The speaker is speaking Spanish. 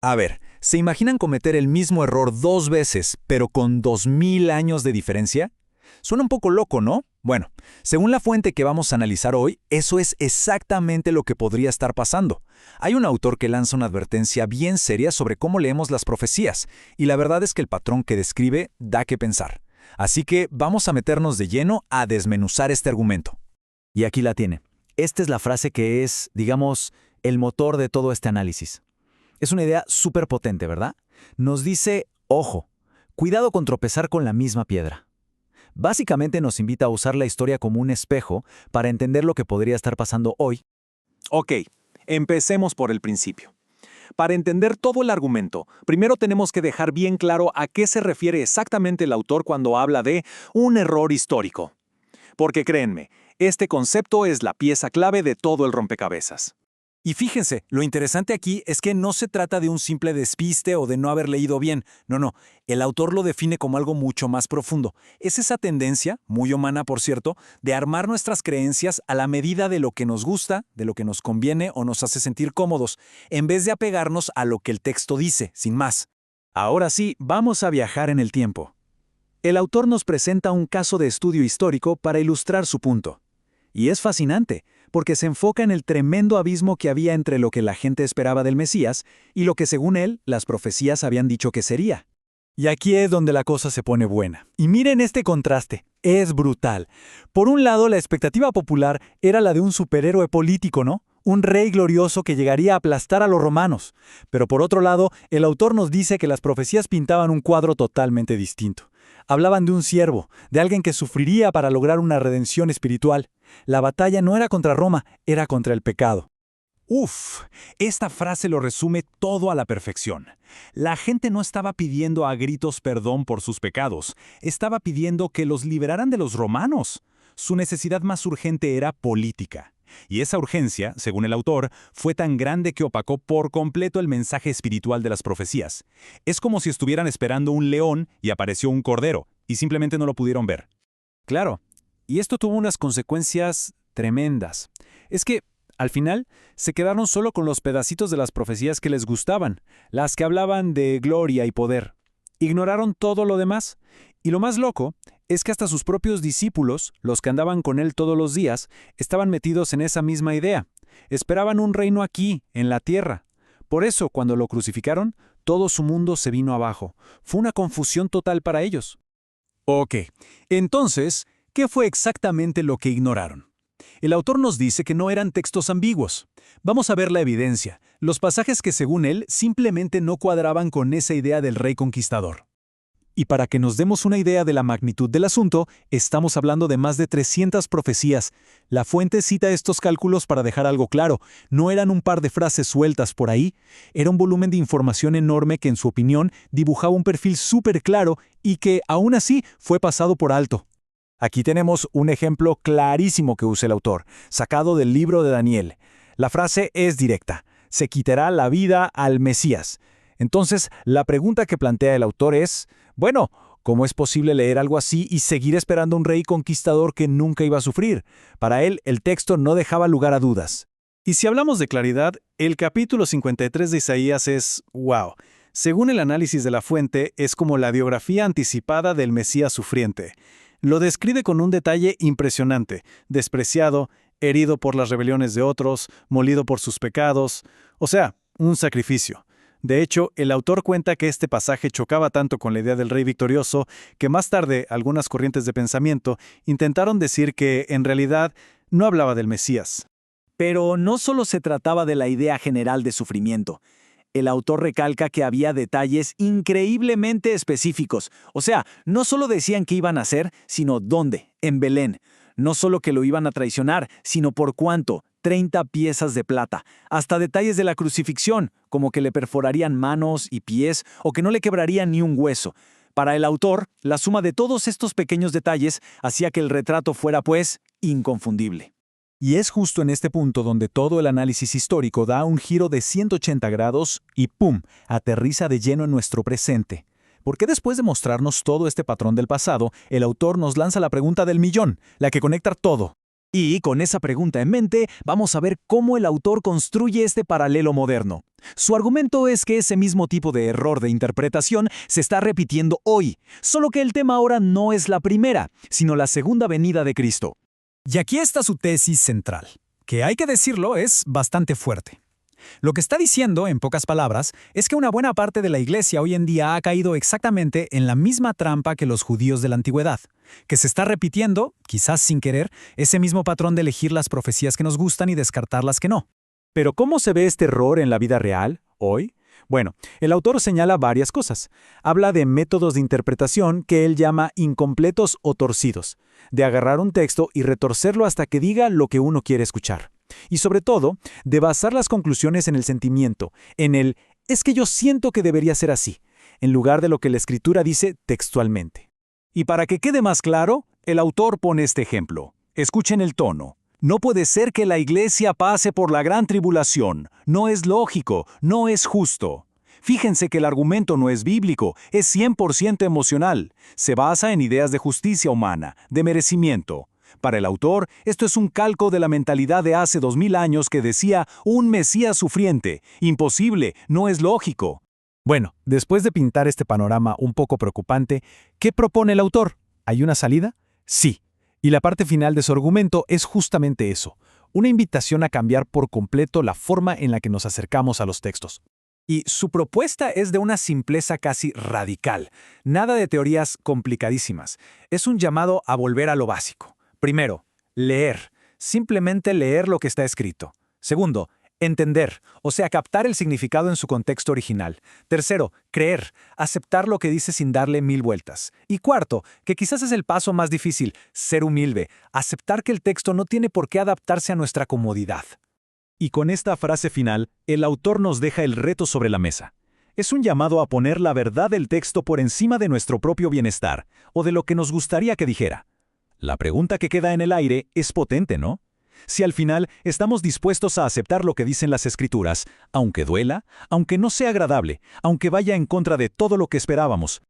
A ver, ¿se imaginan cometer el mismo error dos veces, pero con 2000 años de diferencia? Suena un poco loco, ¿no? Bueno, según la fuente que vamos a analizar hoy, eso es exactamente lo que podría estar pasando. Hay un autor que lanza una advertencia bien seria sobre cómo leemos las profecías, y la verdad es que el patrón que describe da que pensar. Así que vamos a meternos de lleno a desmenuzar este argumento. Y aquí la tiene. Esta es la frase que es, digamos, el motor de todo este análisis. Es una idea súper potente, ¿verdad? Nos dice, ojo, cuidado con tropezar con la misma piedra. Básicamente nos invita a usar la historia como un espejo para entender lo que podría estar pasando hoy. Ok, empecemos por el principio. Para entender todo el argumento, primero tenemos que dejar bien claro a qué se refiere exactamente el autor cuando habla de un error histórico. Porque créanme, este concepto es la pieza clave de todo el rompecabezas. Y fíjense, lo interesante aquí es que no se trata de un simple despiste o de no haber leído bien. No, el autor lo define como algo mucho más profundo. Es esa tendencia, muy humana por cierto, de armar nuestras creencias a la medida de lo que nos gusta, de lo que nos conviene o nos hace sentir cómodos, en vez de apegarnos a lo que el texto dice, sin más. Ahora sí, vamos a viajar en el tiempo. El autor nos presenta un caso de estudio histórico para ilustrar su punto. Y es fascinante, porque se enfoca en el tremendo abismo que había entre lo que la gente esperaba del Mesías y lo que, según él, las profecías habían dicho que sería. Y aquí es donde la cosa se pone buena. Y miren este contraste, es brutal. Por un lado, la expectativa popular era la de un superhéroe político, ¿no? Un rey glorioso que llegaría a aplastar a los romanos. Pero por otro lado, el autor nos dice que las profecías pintaban un cuadro totalmente distinto. Hablaban de un siervo, de alguien que sufriría para lograr una redención espiritual. La batalla no era contra Roma, era contra el pecado. Uf, esta frase lo resume todo a la perfección. La gente no estaba pidiendo a gritos perdón por sus pecados, estaba pidiendo que los liberaran de los romanos. Su necesidad más urgente era política. Y esa urgencia, según el autor, fue tan grande que opacó por completo el mensaje espiritual de las profecías. Es como si estuvieran esperando un león y apareció un cordero, y simplemente no lo pudieron ver. Claro, y esto tuvo unas consecuencias tremendas. Es que, al final, se quedaron solo con los pedacitos de las profecías que les gustaban, las que hablaban de gloria y poder. Ignoraron todo lo demás. Y lo más loco es que hasta sus propios discípulos, los que andaban con él todos los días, estaban metidos en esa misma idea. Esperaban un reino aquí, en la tierra. Por eso, cuando lo crucificaron, todo su mundo se vino abajo. Fue una confusión total para ellos. Ok, entonces, ¿qué fue exactamente lo que ignoraron? El autor nos dice que no eran textos ambiguos. Vamos a ver la evidencia, los pasajes que según él simplemente no cuadraban con esa idea del rey conquistador. Y para que nos demos una idea de la magnitud del asunto, estamos hablando de más de 300 profecías. La fuente cita estos cálculos para dejar algo claro. No eran un par de frases sueltas por ahí. Era un volumen de información enorme que, en su opinión, dibujaba un perfil súper claro y que, aún así, fue pasado por alto. Aquí tenemos un ejemplo clarísimo que usa el autor, sacado del libro de Daniel. La frase es directa: se quitará la vida al Mesías. Entonces, la pregunta que plantea el autor es, bueno, ¿cómo es posible leer algo así y seguir esperando un rey conquistador que nunca iba a sufrir? Para él, el texto no dejaba lugar a dudas. Y si hablamos de claridad, el capítulo 53 de Isaías es, wow. Según el análisis de la fuente, es como la biografía anticipada del Mesías sufriente. Lo describe con un detalle impresionante: despreciado, herido por las rebeliones de otros, molido por sus pecados, o sea, un sacrificio. De hecho, el autor cuenta que este pasaje chocaba tanto con la idea del rey victorioso que más tarde algunas corrientes de pensamiento intentaron decir que, en realidad, no hablaba del Mesías. Pero no solo se trataba de la idea general de sufrimiento. El autor recalca que había detalles increíblemente específicos. O sea, no solo decían qué iban a hacer, sino dónde, en Belén. No solo que lo iban a traicionar, sino por cuánto, 30 piezas de plata. Hasta detalles de la crucifixión, como que le perforarían manos y pies o que no le quebrarían ni un hueso. Para el autor, la suma de todos estos pequeños detalles hacía que el retrato fuera, pues, inconfundible. Y es justo en este punto donde todo el análisis histórico da un giro de 180 grados y ¡pum!, aterriza de lleno en nuestro presente. Porque después de mostrarnos todo este patrón del pasado, el autor nos lanza la pregunta del millón, la que conecta todo. Y con esa pregunta en mente, vamos a ver cómo el autor construye este paralelo moderno. Su argumento es que ese mismo tipo de error de interpretación se está repitiendo hoy, solo que el tema ahora no es la primera, sino la segunda venida de Cristo. Y aquí está su tesis central, que hay que decirlo es bastante fuerte. Lo que está diciendo, en pocas palabras, es que una buena parte de la Iglesia hoy en día ha caído exactamente en la misma trampa que los judíos de la antigüedad, que se está repitiendo, quizás sin querer, ese mismo patrón de elegir las profecías que nos gustan y descartar las que no. Pero ¿cómo se ve este error en la vida real, hoy? Bueno, el autor señala varias cosas. Habla de métodos de interpretación que él llama incompletos o torcidos, de agarrar un texto y retorcerlo hasta que diga lo que uno quiere escuchar. Y sobre todo, de basar las conclusiones en el sentimiento, en el «es que yo siento que debería ser así», en lugar de lo que la Escritura dice textualmente. Y para que quede más claro, el autor pone este ejemplo. Escuchen el tono. No puede ser que la iglesia pase por la gran tribulación. No es lógico, no es justo. Fíjense que el argumento no es bíblico, es 100% emocional. Se basa en ideas de justicia humana, de merecimiento. Para el autor, esto es un calco de la mentalidad de hace 2000 años que decía un Mesías sufriente. Imposible, no es lógico. Bueno, después de pintar este panorama un poco preocupante, ¿qué propone el autor? ¿Hay una salida? Sí. Y la parte final de su argumento es justamente eso, una invitación a cambiar por completo la forma en la que nos acercamos a los textos. Y su propuesta es de una simpleza casi radical, nada de teorías complicadísimas. Es un llamado a volver a lo básico. Primero, leer, simplemente leer lo que está escrito. Segundo, entender, o sea, captar el significado en su contexto original. Tercero, creer, aceptar lo que dice sin darle 1000 vueltas. Y cuarto, que quizás es el paso más difícil, ser humilde, aceptar que el texto no tiene por qué adaptarse a nuestra comodidad. Y con esta frase final, el autor nos deja el reto sobre la mesa. Es un llamado a poner la verdad del texto por encima de nuestro propio bienestar, o de lo que nos gustaría que dijera. La pregunta que queda en el aire es potente, ¿no? Si al final estamos dispuestos a aceptar lo que dicen las Escrituras, aunque duela, aunque no sea agradable, aunque vaya en contra de todo lo que esperábamos,